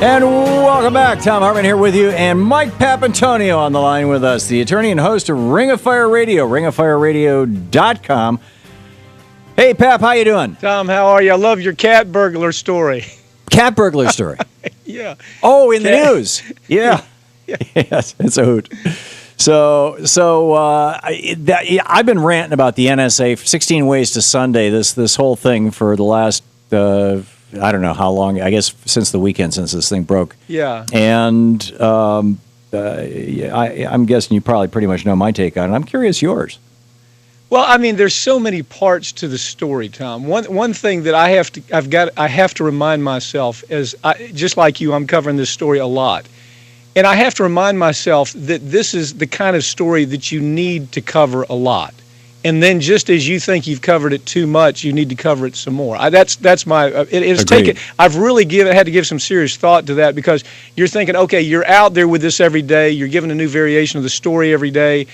And welcome back. Thom Hartmann here with you, and Mike Papantonio on the line with us, the attorney and host of Ring of Fire Radio, ringofireradio.com. Hey, Pap, how you doing? Tom, how are you? I love your cat burglar story. Cat burglar story? Yeah. Oh, in the news. Yeah. Yeah. Yes, it's a hoot. I've been ranting about the NSA, 16 Ways to Sunday, this whole thing for the last... I don't know how long, I guess since the weekend, since this thing broke. Yeah. And I'm guessing you probably pretty much know my take on it. I'm curious yours. Well, I mean, there's so many parts to the story, Tom. One thing that I have to remind myself is, just like you, I'm covering this story a lot. And I have to remind myself that this is the kind of story that you need to cover a lot. And then, just as you think you've covered it too much, you need to cover it some more. That's my. It's taken. I've really had to give some serious thought to that, because you're thinking, okay, you're out there with this every day. You're given a new variation of the story every day.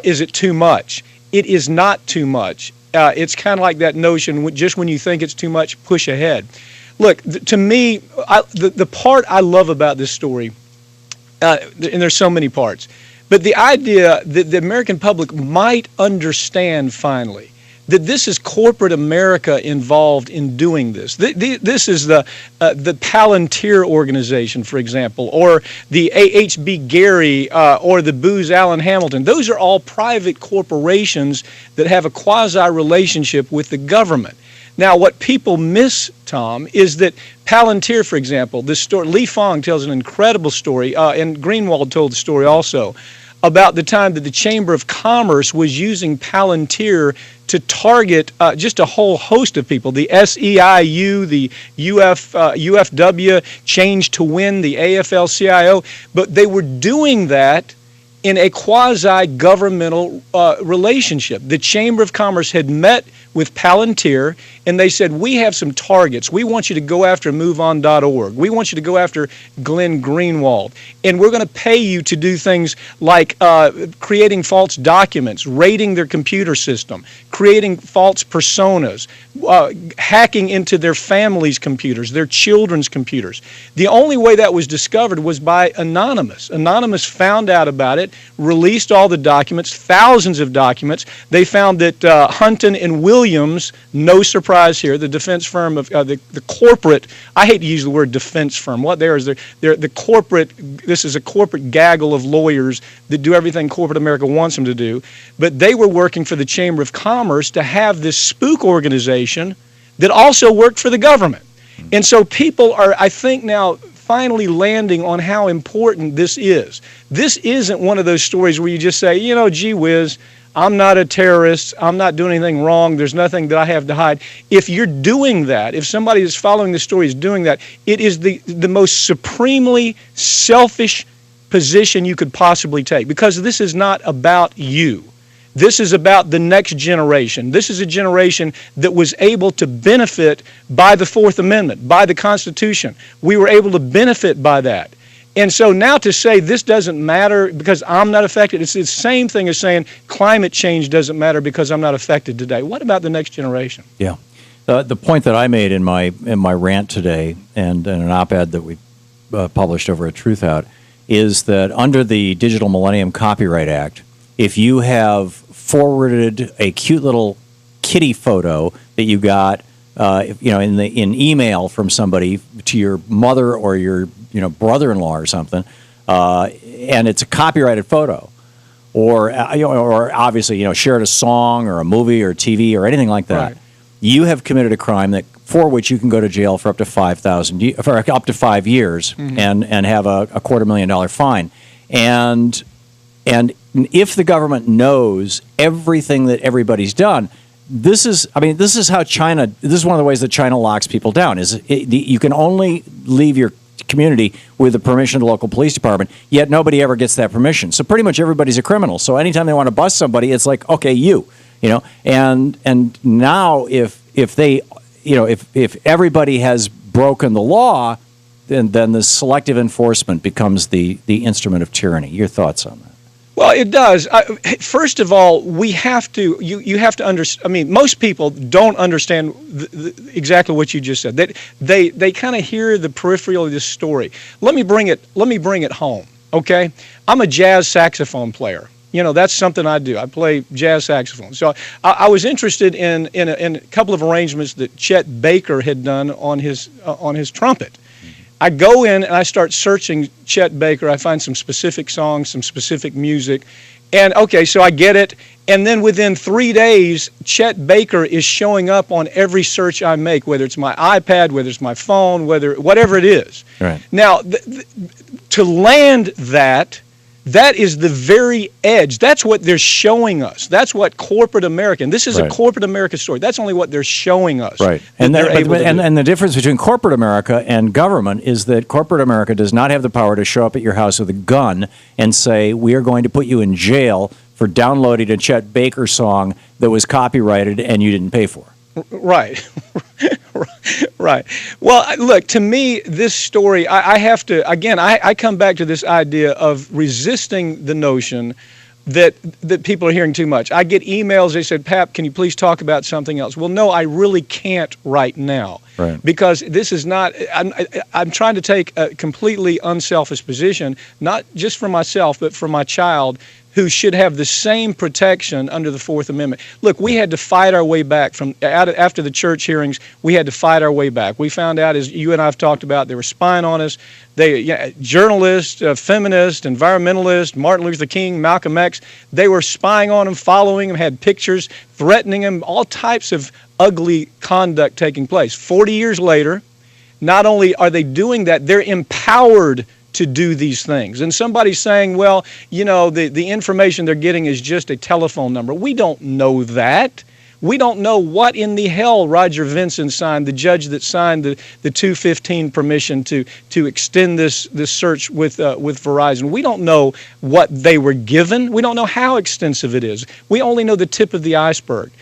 Is it too much? It is not too much. It's kind of like that notion. Just when you think it's too much, push ahead. Look, to me, the part I love about this story, and there's so many parts. But the idea that the American public might understand finally that this is corporate America involved in doing this. This is the Palantir organization, for example, or the A.H.B. Gary or the Booz Allen Hamilton. Those are all private corporations that have a quasi-relationship with the government. Now, what people miss, Tom, is that Palantir, for example, this story, Lee Fong tells an incredible story, and Greenwald told the story also, about the time that the Chamber of Commerce was using Palantir to target just a whole host of people, the SEIU, the UFW, Change to Win, the AFL-CIO, but they were doing that in a quasi-governmental relationship. The Chamber of Commerce had met with Palantir, and they said, we have some targets. We want you to go after MoveOn.org. We want you to go after Glenn Greenwald. And we're going to pay you to do things like creating false documents, raiding their computer system, creating false personas, hacking into their families' computers, their children's computers. The only way that was discovered was by Anonymous. Anonymous found out about it, released all the documents, thousands of documents. They found that Hunton and Williams, no surprise here, the defense firm of the corporate, I hate to use the word defense firm. What they're the corporate, this is a corporate gaggle of lawyers that do everything corporate America wants them to do. But they were working for the Chamber of Commerce to have this spook organization that also worked for the government. And so people are, I think now, finally landing on how important this is. This isn't one of those stories where you just say, you know, gee whiz, I'm not a terrorist, I'm not doing anything wrong, there's nothing that I have to hide. If you're doing that, if somebody is following the story is doing that, it is the most supremely selfish position you could possibly take, because this is not about you. This is about the next generation. This is a generation that was able to benefit by the Fourth Amendment, by the Constitution. We were able to benefit by that. And so now to say this doesn't matter because I'm not affected, it's the same thing as saying climate change doesn't matter because I'm not affected today. What about the next generation? Yeah. The point that I made in my rant today and in an op-ed that we published over at Truth Out is that under the Digital Millennium Copyright Act, if you have forwarded a cute little kitty photo that you got in email from somebody to your mother or your brother-in-law or something, and it's a copyrighted photo, or obviously shared a song or a movie or TV or anything like that, right. You have committed a crime for which you can go to jail for up to 5 years, mm-hmm. and have a $250,000 fine, and if the government knows everything that everybody's done. This is how China. This is one of the ways that China locks people down. You can only leave your community with the permission of the local police department. Yet nobody ever gets that permission. So pretty much everybody's a criminal. So anytime they want to bust somebody, it's like, okay, and now if everybody has broken the law, then the selective enforcement becomes the instrument of tyranny. Your thoughts on that? Well, it does. First of all, we have to. You have to understand. I mean, most people don't understand exactly what you just said. They kind of hear the peripheral of this story. Let me bring it home. Okay, I'm a jazz saxophone player. You know, that's something I do. I play jazz saxophone. So I was interested in a couple of arrangements that Chet Baker had done on his trumpet. I go in and I start searching Chet Baker. I find some specific songs, some specific music. And okay, so I get it. And then within 3 days, Chet Baker is showing up on every search I make, whether it's my iPad, whether it's my phone, whatever it is. Right. Now, to land that is the very edge. That's what they're showing us. That's what corporate America, and this is a corporate America story. That's only what they're showing us. Right. And the difference between corporate America and government is that corporate America does not have the power to show up at your house with a gun and say, we are going to put you in jail for downloading a Chet Baker song that was copyrighted and you didn't pay for. Right. Right. Well, look, to me, this story, I have to, again, I come back to this idea of resisting the notion that people are hearing too much. I get emails, they said, Pap, can you please talk about something else? Well, no, I really can't right now. Right. Because this is not, I'm trying to take a completely unselfish position, not just for myself, but for my child, who should have the same protection under the Fourth Amendment. Look, we had to fight our way back after the church hearings. We had to fight our way back. We found out, as you and I have talked about, they were spying on us. Journalists, feminists, environmentalists, Martin Luther King, Malcolm X, they were spying on them, following them, had pictures, threatening them, all types of ugly conduct taking place. 40 years later, not only are they doing that, they're empowered to do these things. And somebody's saying, well, you know, the information they're getting is just a telephone number. We don't know that. We don't know what in the hell Roger Vinson signed, the judge that signed the 215 permission to extend this search with Verizon. We don't know what they were given. We don't know how extensive it is. We only know the tip of the iceberg.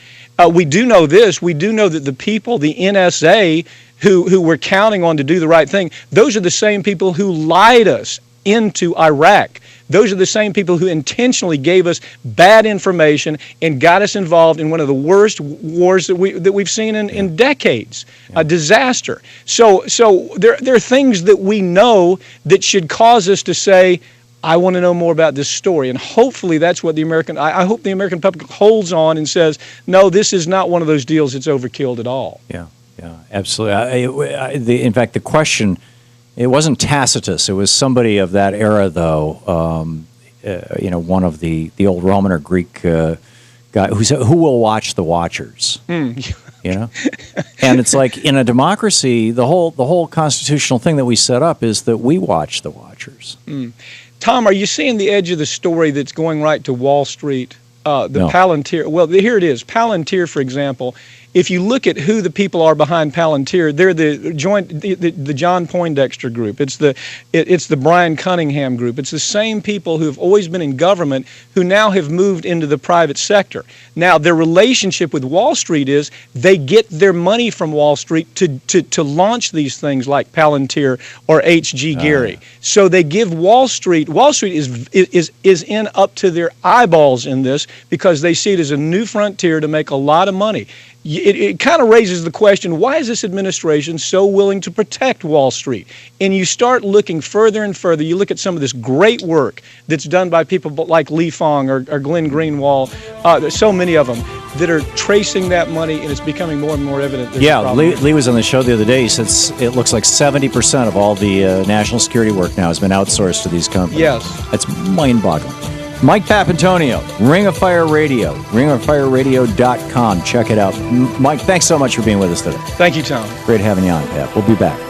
We do know this. We do know that the people, the NSA, who we're counting on to do the right thing, those are the same people who lied us into Iraq. Those are the same people who intentionally gave us bad information and got us involved in one of the worst wars that we've seen in decades, a disaster. So there are things that we know that should cause us to say, I want to know more about this story. And hopefully that's what I hope the American public holds on and says, no, this is not one of those deals that's overkilled at all. Yeah, absolutely. In fact, the question, it wasn't Tacitus. It was somebody of that era, though, one of the old Roman or Greek guy who said, who will watch the watchers? You know? And it's like in a democracy, the whole constitutional thing that we set up is that we watch the watchers. Tom, are you seeing the edge of the story that's going right to Wall Street? No. Palantir. Well, here it is. Palantir, for example. If you look at who the people are behind Palantir, they're the John Poindexter group. It's the Brian Cunningham group. It's the same people who have always been in government who now have moved into the private sector. Now, their relationship with Wall Street is they get their money from Wall Street to launch these things like Palantir or H.G. Gary. So they give Wall Street is in up to their eyeballs in this because they see it as a new frontier to make a lot of money. It kind of raises the question, why is this administration so willing to protect Wall Street? And you start looking further and further. You look at some of this great work that's done by people like Lee Fong or Glenn Greenwald. There's so many of them that are tracing that money, and it's becoming more and more evident. Lee was on the show the other day. He said it looks like 70% of all the national security work now has been outsourced to these companies. Yes. That's mind-boggling. Mike Papantonio, Ring of Fire Radio, ringofireradio.com. Check it out. Mike, thanks so much for being with us today. Thank you, Tom. Great having you on, Pap. We'll be back.